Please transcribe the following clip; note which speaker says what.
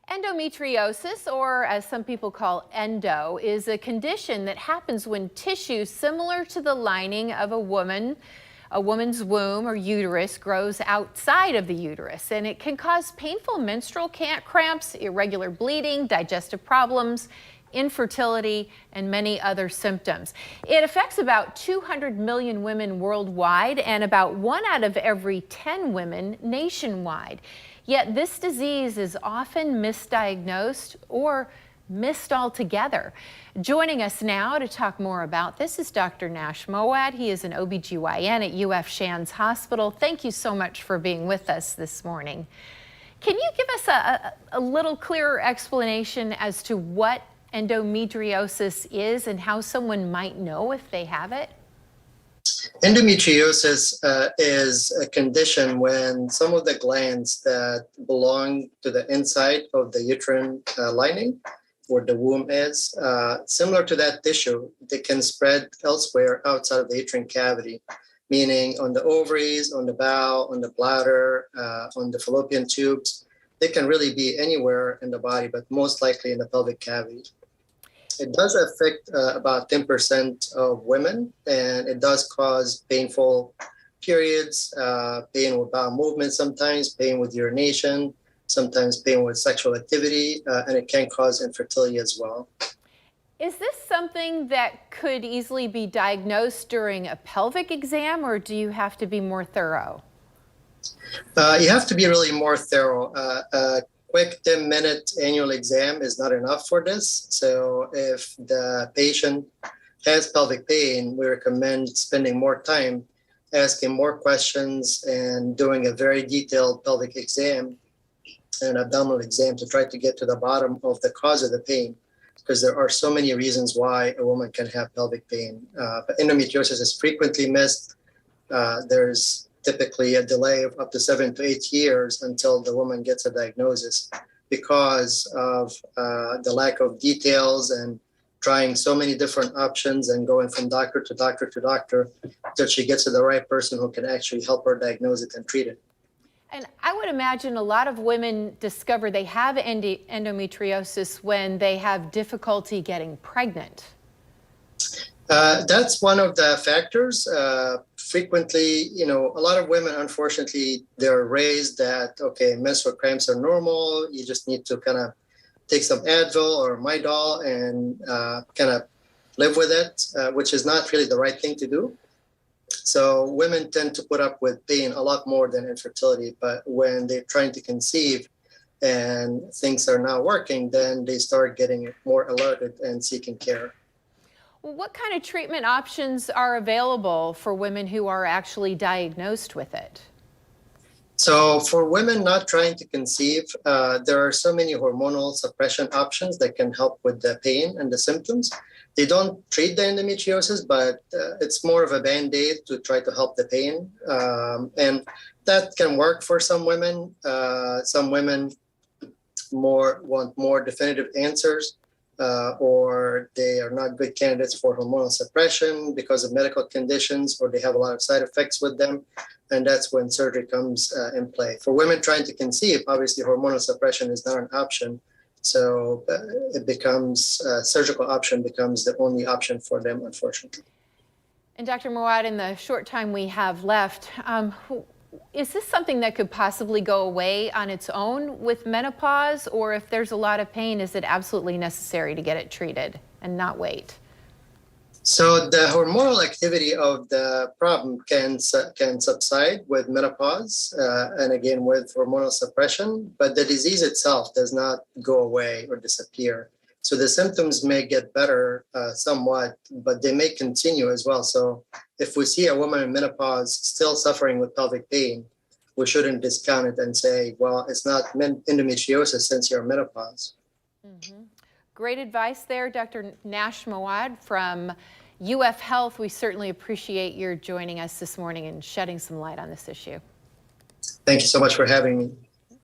Speaker 1: Endometriosis, or as some people call endo, is a condition that happens when tissue similar to the lining of a woman's womb or uterus grows outside of the uterus, and it can cause painful menstrual cramps, irregular bleeding, digestive problems, infertility, and many other symptoms. It affects about 200 million women worldwide and about 1 out of every 10 women nationwide. Yet this disease is often misdiagnosed or missed altogether. Joining us now to talk more about this is Dr. Nash Moawad. He is an OBGYN at UF Shands Hospital. Thank you so much for being with us this morning. Can you give us a little clearer explanation as to what endometriosis is and how someone might know if they have it?
Speaker 2: Endometriosis is a condition when some of the glands that belong to the inside of the uterine lining, where the womb is, similar to that tissue, they can spread elsewhere outside of the uterine cavity, meaning on the ovaries, on the bowel, on the bladder, on the fallopian tubes. They can really be anywhere in the body, but most likely in the pelvic cavity. It does affect about 10% of women, and it does cause painful periods, pain with bowel movement sometimes, pain with urination, sometimes pain with sexual activity, and it can cause infertility as well.
Speaker 1: Is this something that could easily be diagnosed during a pelvic exam, or do you have to be more thorough?
Speaker 2: You have to be really more thorough. Quick 10-minute annual exam is not enough for this. So if the patient has pelvic pain, we recommend spending more time asking more questions and doing a very detailed pelvic exam and abdominal exam to try to get to the bottom of the cause of the pain, because there are so many reasons why a woman can have pelvic pain. But endometriosis is frequently missed. There's typically a delay of up to 7 to 8 years until the woman gets a diagnosis because of the lack of details and trying so many different options and going from doctor to doctor to doctor until she gets to the right person who can actually help her diagnose it and treat it.
Speaker 1: And I would imagine a lot of women discover they have endometriosis when they have difficulty getting pregnant.
Speaker 2: That's one of the factors. Frequently, a lot of women, unfortunately, they're raised that, okay, menstrual cramps are normal. You just need to kind of take some Advil or Midol and kind of live with it, which is not really the right thing to do. So women tend to put up with pain a lot more than infertility. But when they're trying to conceive and things are not working, then they start getting more alerted and seeking care.
Speaker 1: What kind of treatment options are available for women who are actually diagnosed with it?
Speaker 2: So for women not trying to conceive, there are so many hormonal suppression options that can help with the pain and the symptoms. They don't treat the endometriosis, but it's more of a Band-Aid to try to help the pain. And that can work for some women. Some women want more definitive answers. Or they are not good candidates for hormonal suppression because of medical conditions, or they have a lot of side effects with them. And that's when surgery comes in play. For women trying to conceive, obviously hormonal suppression is not an option. So it becomes, surgical option becomes the only option for them, unfortunately.
Speaker 1: And Dr. Moawad, in the short time we have left, is this something that could possibly go away on its own with menopause, or if there's a lot of pain, is it absolutely necessary to get it treated and not wait?
Speaker 2: So the hormonal activity of the problem can subside with menopause and again with hormonal suppression, but the disease itself does not go away or disappear. So the symptoms may get better somewhat, but they may continue as well. So if we see a woman in menopause still suffering with pelvic pain, we shouldn't discount it and say, well, it's not endometriosis since you're in menopause.
Speaker 1: Mm-hmm. Great advice there, Dr. Nash Moawad from UF Health. We certainly appreciate your joining us this morning and shedding some light on this issue.
Speaker 2: Thank you so much for having me.